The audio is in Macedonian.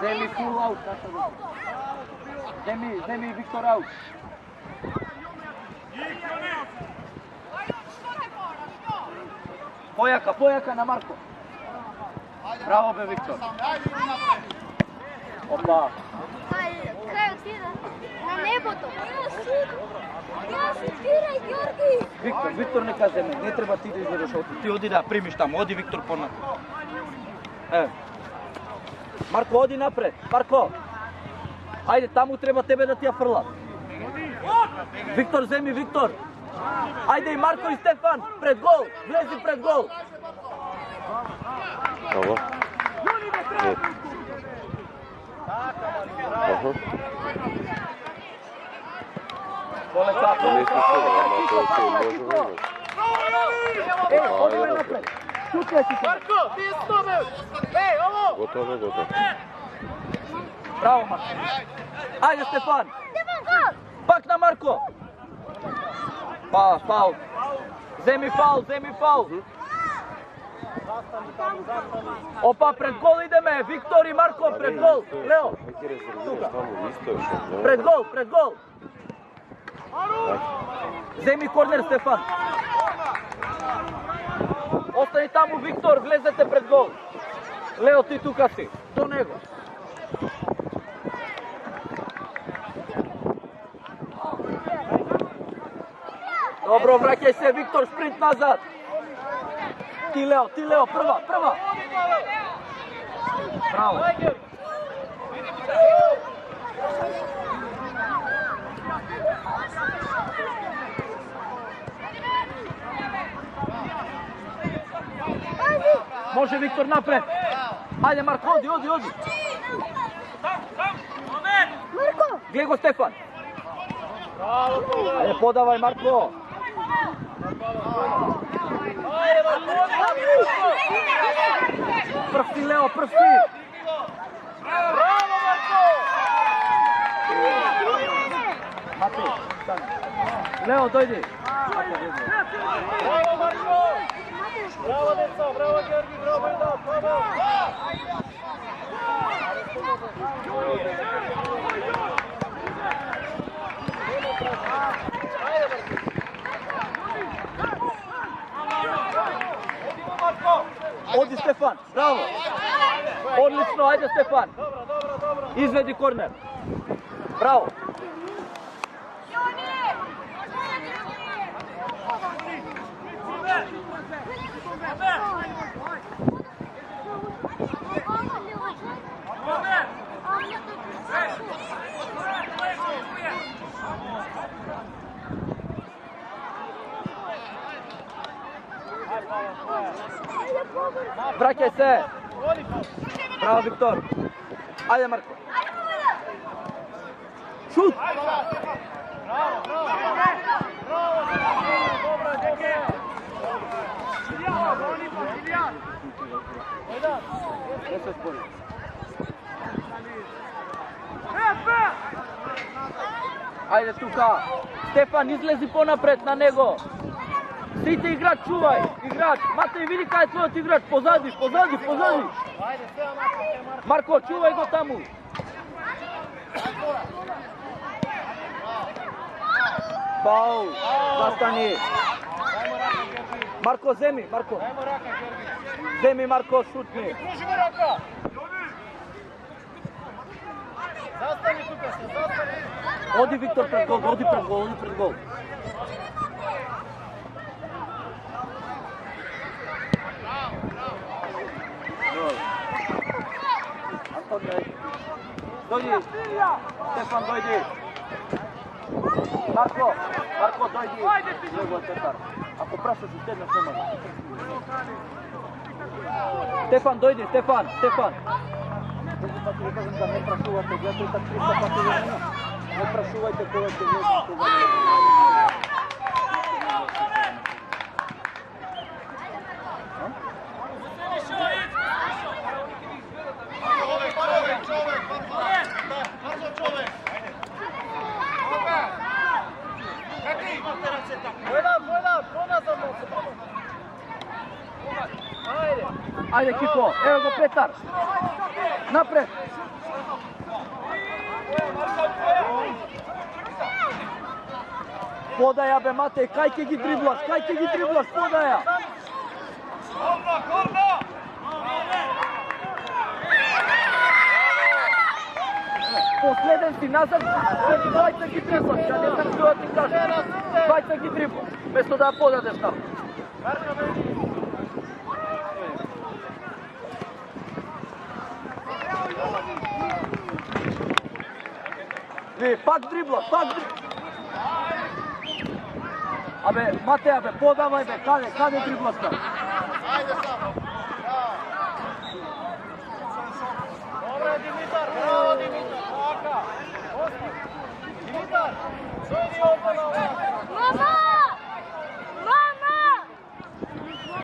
Zemi full out. Zemi Viktor out. Pojaka na Marko. Bravo bе Viktor. Opa. Крај отида на небото. Ја се тирај, Ѓорги. Виктор не казе ме, не треба ти да излезеш од. Ти оди да примиш таму, оди Виктор понапред. Марко, оди напред. Марко. Ајде, таму треба тебе да ти ја фрлат. Виктор, земи Виктор. Ајде и Марко и Стефан, пред гол. Влези пред гол. Ало. Оди напред. Марко, ти с тобе! Ало! Готово. Браво, Марко. Ајде, Стефан. Пак на Марко. Фаул. Земи фаул. Опа, пред гол идеме. Виктор и Марко пред гол. Лео. Пред гол. Земи корнер, Стефан. Остани таму, Виктор, влезете пред гол. Лео, ти тука си. До него. Добро, враќај се, Виктор, спринт назад. Ти Лео, прва. Браво. Може Виктор напред. Ајде Марко, оди. Марко! Гледай го Стефан. Ајде подавај Марко. Прв ти Лео, прв ти. Браво, Марко! Матеј, стани. Лео, дојди. Браво, Марко! Браво, деца, браво, Ѓорги, браво, браво! Оди Стефан, браво. Одлично, ајде Стефан. Изведи корнер. Браво. Враќај се. Браво, Виктор. Ајде, Марко. Шут. Ајде тука. Стефан, излези понапред на него. Сите играч, чувај. Играч. Матеј, види кај е твојот играч. Позади. Марко, чувај го таму. Фаул. Застани. Марко, земи. Земи, Марко, шутни. Застани тука се, застани. Оди Виктор пред гол, оди пред гол. Дојди. Стефан, дојди. Марко, дојди. Него Петар. Ако прашаш уште една сема. Стефан, дојди, Стефан. Тези пати ви кажам да не прашувате, гледате так 300 пати времена. Не прашувајте кога ќе влезете. Ајде Кико, ево го Петар. Напред. Подаја бе Матеј, кај ќе ги дриблаш, подаја. Последен си назад, двајца ги дриблаш, ја не знам што да ти кажам. Двајца ги дриблаш, место да ја подадеш таму. Пак дрибла. Абе, Матеја бе, подавај бе, каде дриблаш таму?